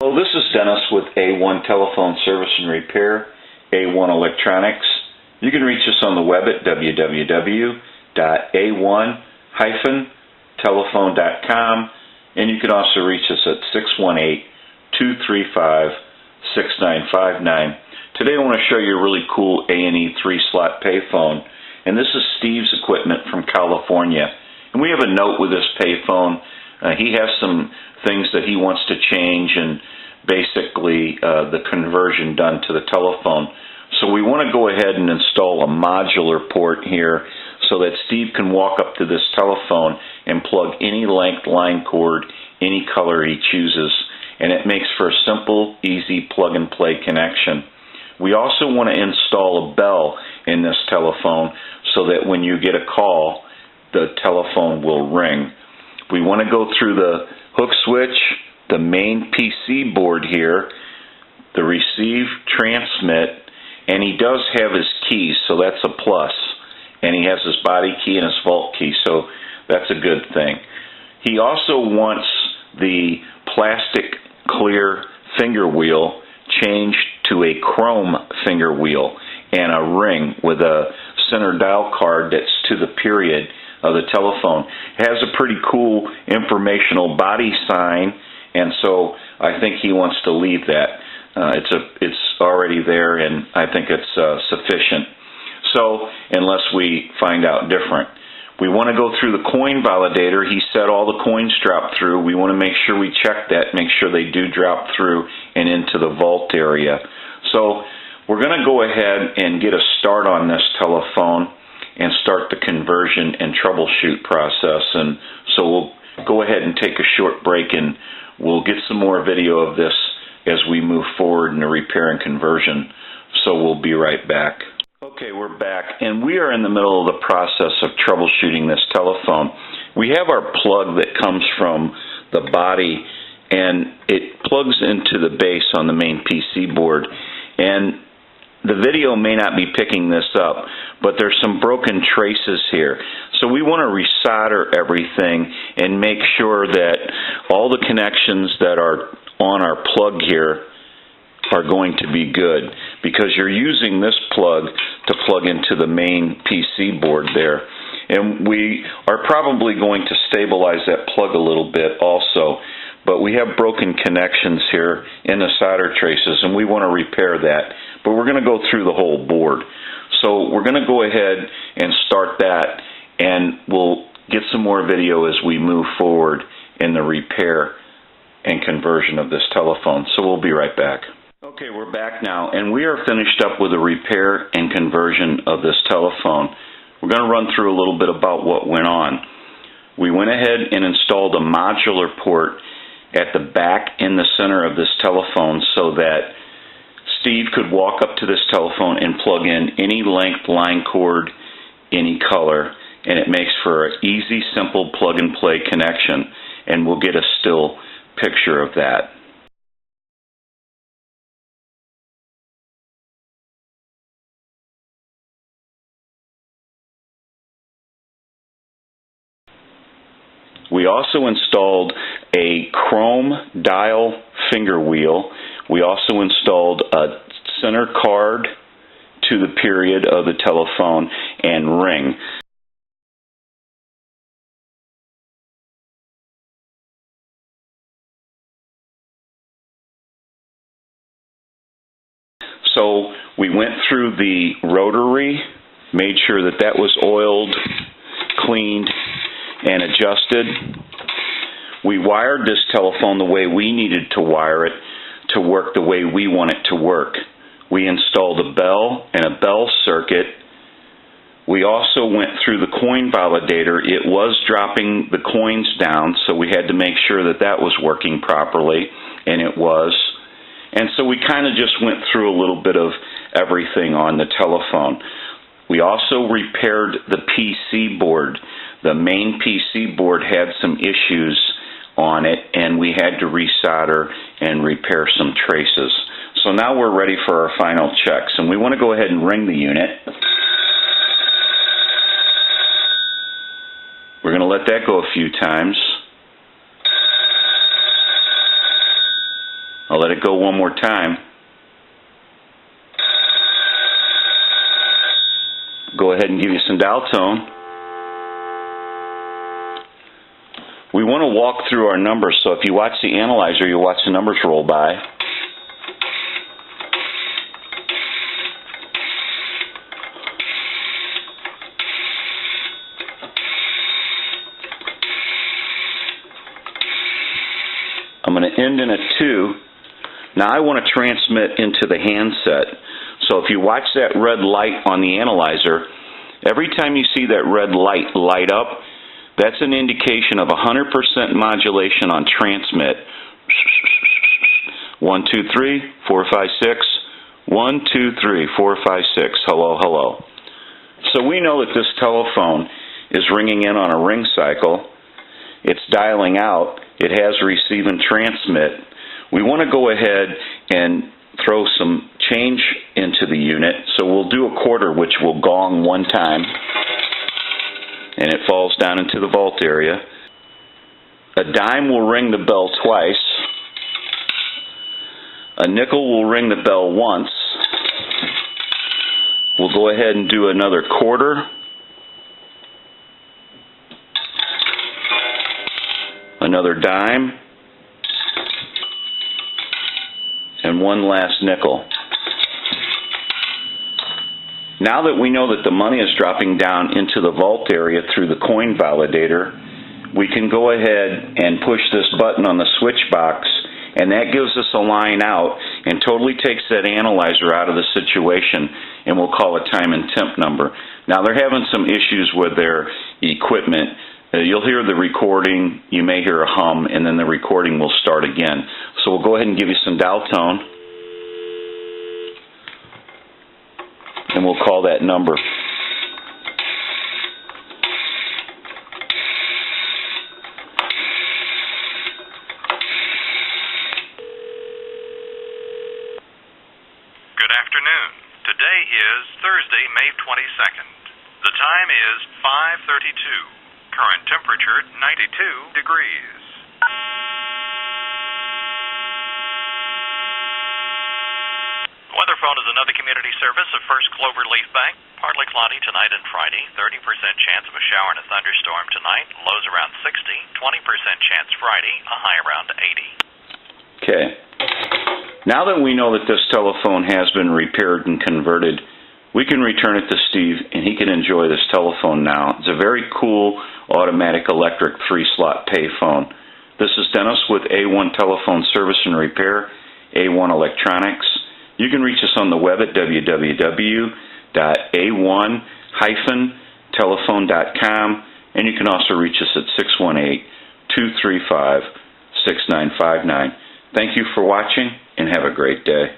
Hello, this is Dennis with A1 Telephone Service and Repair, A1 Electronics. You can reach us on the web at www.a1-telephone.com, and you can also reach us at 618-235-6959. Today I want to show you a really cool A&E 3-slot payphone, and this is Steve's equipment from California. And we have a note with this payphone. He has some things that he wants to change and basically the conversion done to the telephone. So we want to go ahead and install a modular port here so that Steve can walk up to this telephone and plug any length line cord, any color he chooses, and it makes for a simple, easy plug-and-play connection. We also want to install a bell in this telephone so that when you get a call, the telephone will ring. We want to go through the hook switch, the main PC board here, the receive, transmit, and he does have his keys, so that's a plus. And he has his body key and his vault key, so that's a good thing. He also wants the plastic clear finger wheel changed to a chrome finger wheel and a ring with a center dial card that's to the period of the telephone. It has a pretty cool informational body sign, and so I think he wants to leave that. It's already there, and I think it's sufficient. So, unless we find out different. We want to go through the coin validator. He said all the coins drop through. We want to make sure we check that, make sure they do drop through and into the vault area. So, we're going to go ahead and get a start on this telephone and start the conversion and troubleshoot process. And so we'll go ahead and take a short break, and we'll get some more video of this as we move forward in the repair and conversion. So we'll be right back. Okay, we're back, and we are in the middle of the process of troubleshooting this telephone. We have our plug that comes from the body, and it plugs into the base on the main PC board. And the video may not be picking this up, but there's some broken traces here. So we want to resolder everything and make sure that all the connections that are on our plug here are going to be good, because you're using this plug to plug into the main PC board there. And we are probably going to stabilize that plug a little bit also, but we have broken connections here in the solder traces, and we want to repair that. But we're going to go through the whole board. So we're going to go ahead and start that, and we'll get some more video as we move forward in the repair and conversion of this telephone. So we'll be right back. Okay, we're back now, and we are finished up with the repair and conversion of this telephone. We're going to run through a little bit about what went on. We went ahead and installed a modular port at the back in the center of this telephone so that Steve could walk up to this telephone and plug in any length line cord, any color, and it makes for an easy, simple plug-and-play connection, and we'll get a still picture of that. We also installed a chrome dial finger wheel. We also installed a center card to the period of the telephone and ring. So we went through the rotary, made sure that that was oiled, cleaned, and adjusted. We wired this telephone the way we needed to wire it to work the way we want it to work. We installed a bell and a bell circuit. We also went through the coin validator. It was dropping the coins down, so we had to make sure that that was working properly, and it was. And so we kind of just went through a little bit of everything on the telephone. We also repaired the PC board. The main PC board had some issues on it, and we had to resolder and repair some traces. So now we're ready for our final checks, and we want to go ahead and ring the unit. We're going to let that go a few times. I'll let it go one more time. Go ahead and give you some dial tone. We want to walk through our numbers, so if you watch the analyzer, you'll watch the numbers roll by. I'm going to end in a 2. Now I want to transmit into the handset. So if you watch that red light on the analyzer, every time you see that red light light up, that's an indication of 100% modulation on transmit. 1, 2, 3, 4, 5, 6. 1, 2, 3, 4, 5, 6. Hello, hello. So we know that this telephone is ringing in on a ring cycle. It's dialing out. It has receive and transmit. We want to go ahead and throw some change into the unit. So we'll do a quarter, which will gong one time, and it falls down into the vault area. A dime will ring the bell twice. A nickel will ring the bell once. We'll go ahead and do another quarter. Another dime. And one last nickel. Now that we know that the money is dropping down into the vault area through the coin validator, we can go ahead and push this button on the switch box, and that gives us a line out and totally takes that analyzer out of the situation, and we'll call a time and temp number. Now they're having some issues with their equipment. You'll hear the recording, you may hear a hum, and then the recording will start again. So we'll go ahead and give you some dial tone, and we'll call that number. Good afternoon. Today is Thursday, May 22nd. The time is 5:32. Current temperature 92 degrees. Weatherphone is another community service of First Cloverleaf Bank. Partly cloudy tonight and Friday. 30% chance of a shower and a thunderstorm tonight. Lows around 60. 20% chance Friday. A high around 80. Okay. Now that we know that this telephone has been repaired and converted, we can return it to Steve, and he can enjoy this telephone now. It's a very cool automatic electric 3-slot payphone. This is Dennis with A1 Telephone Service and Repair, A1 Electronics. You can reach us on the web at www.a1-telephone.com, and you can also reach us at 618-235-6959. Thank you for watching, and have a great day.